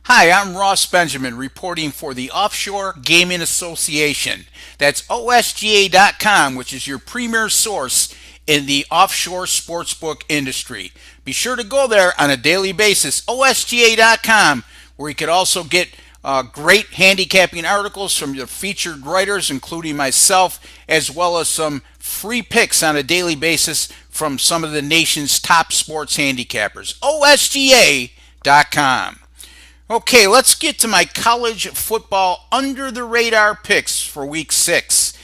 Hi, I'm Ross Benjamin reporting for the Offshore Gaming Association. That's OSGA.com, which is your premier source in the offshore sportsbook industry. Be sure to go there on a daily basis, OSGA.com, where you could also get great handicapping articles from your featured writers, including myself, as well as some free picks on a daily basis from some of the nation's top sports handicappers. OSGA.com. Okay, let's get to my college football under the radar picks for week 6.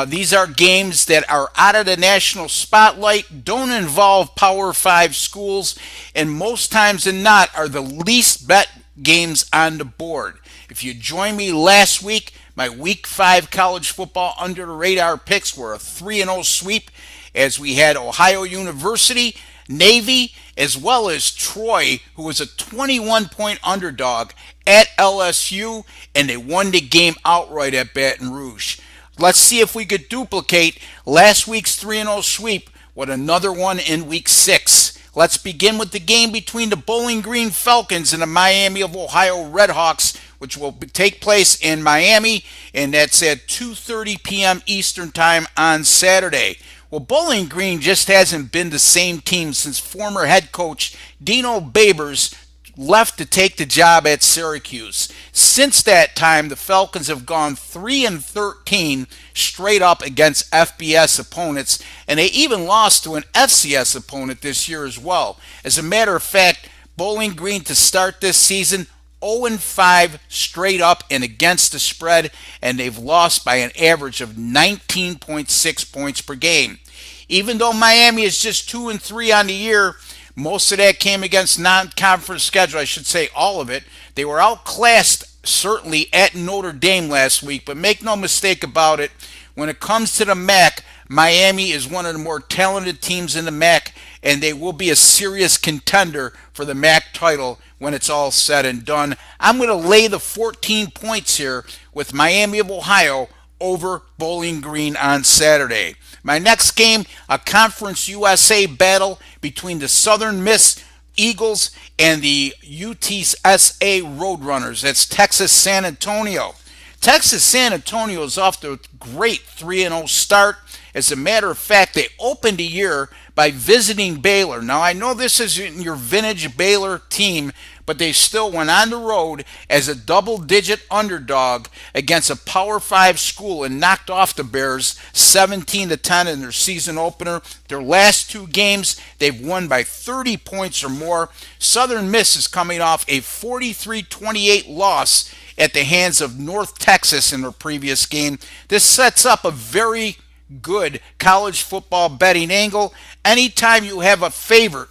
These are games that are out of the national spotlight, don't involve Power 5 schools, and most times than not are the least bet games on the board. If you joined me last week, my week 5 college football under the radar picks were a 3-0 sweep as we had Ohio University, Navy, as well as Troy, who was a 21-point underdog at LSU, and they won the game outright at Baton Rouge. Let's see if we could duplicate last week's 3-0 sweep with another one in week 6. Let's begin with the game between the Bowling Green Falcons and the Miami of Ohio Redhawks, which will take place in Miami, and that's at 2:30 p.m. Eastern Time on Saturday. Well, Bowling Green just hasn't been the same team since former head coach Dino Babers left to take the job at Syracuse. Since that time, the Falcons have gone 3-13 straight up against FBS opponents, and they even lost to an FCS opponent this year as well. As a matter of fact, Bowling Green to start this season 0-5 straight up and against the spread, and they've lost by an average of 19.6 points per game. Even though Miami is just 2-3 on the year, most of that came against non-conference schedule. I should say all of it. They were outclassed certainly at Notre Dame last week, but make no mistake about it, when it comes to the MAC, Miami is one of the more talented teams in the MAC, and they will be a serious contender for the MAC title when it's all said and done. I'm going to lay the 14 points here with Miami of Ohio over Bowling Green on Saturday. My next game, a Conference USA battle between the Southern Miss Eagles and the UTSA Roadrunners. That's Texas San Antonio. Texas San Antonio is off to a great 3-0 start. As a matter of fact, they opened the year by visiting Baylor. Now, I know this isn't your vintage Baylor team, but they still went on the road as a double-digit underdog against a Power 5 school and knocked off the Bears 17-10 in their season opener. Their last 2 games, they've won by 30 points or more. Southern Miss is coming off a 43-28 loss at the hands of North Texas in their previous game. This sets up a very good college football betting angle. Anytime you have a favorite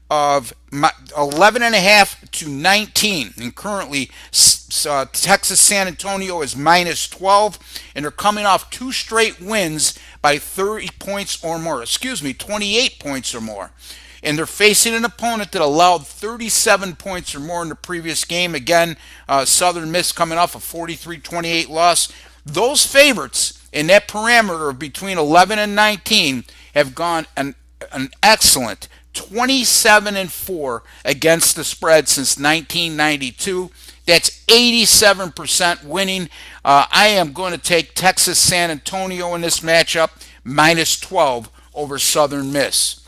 of 11.5 to 19, and currently Texas San Antonio is minus 12, and they're coming off 2 straight wins by 30 points or more. 28 points or more. And they're facing an opponent that allowed 37 points or more in the previous game. Again, Southern Miss coming off a 43-28 loss. Those favorites in that parameter of between 11 and 19 have gone an excellent 27-4 against the spread since 1992. That's 87% winning. I am going to take Texas San Antonio in this matchup, minus 12 over Southern Miss.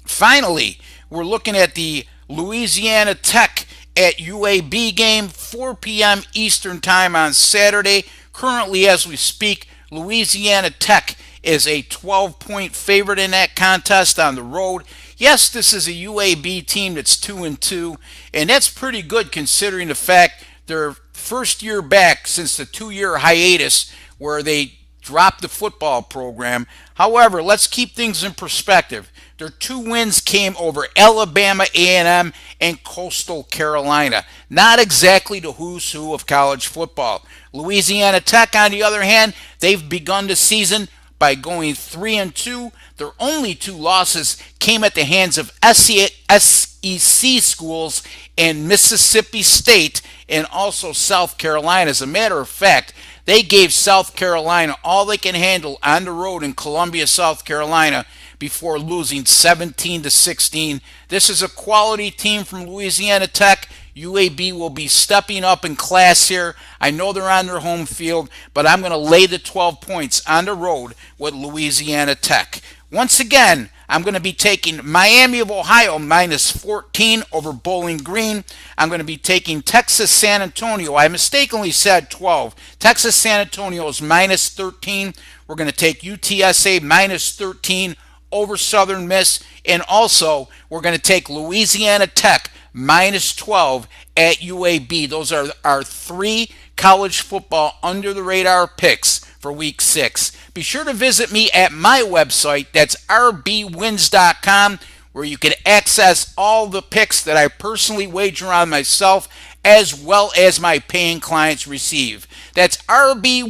Finally, we're looking at the Louisiana Tech at UAB game, 4 p.m. Eastern Time on Saturday. Currently, as we speak, Louisiana Tech is a 12-point favorite in that contest on the road. Yes, this is a UAB team that's 2-2, and that's pretty good considering the fact their first year back since the 2-year hiatus where they dropped the football program. However, let's keep things in perspective. Their 2 wins came over Alabama A&M and Coastal Carolina. Not exactly the who's who of college football. Louisiana Tech, on the other hand, they've begun the season by going 3-2. Their only 2 losses came at the hands of SEC schools and Mississippi State and also South Carolina. As a matter of fact, they gave South Carolina all they can handle on the road in Columbia, South Carolina, before losing 17-16. This is a quality team from Louisiana Tech. UAB will be stepping up in class here. I know they're on their home field, but I'm going to lay the 12 points on the road with Louisiana Tech. Once again, I'm going to be taking Miami of Ohio minus 14 over Bowling Green. I'm going to be taking Texas San Antonio. I mistakenly said 12. Texas San Antonio is minus 13. We're going to take UTSA minus 13 over Southern Miss. And also, we're going to take Louisiana Tech minus 12 at UAB. Those are our three college football under the radar picks for week 6. Be sure to visit me at my website. That's rbwins.com, where you can access all the picks that I personally wager on myself, as well as my paying clients receive. That's rbwins.com.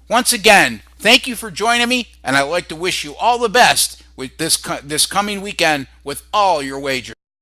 Once again, thank you for joining me, and I'd like to wish you all the best with this coming weekend with all your wagers.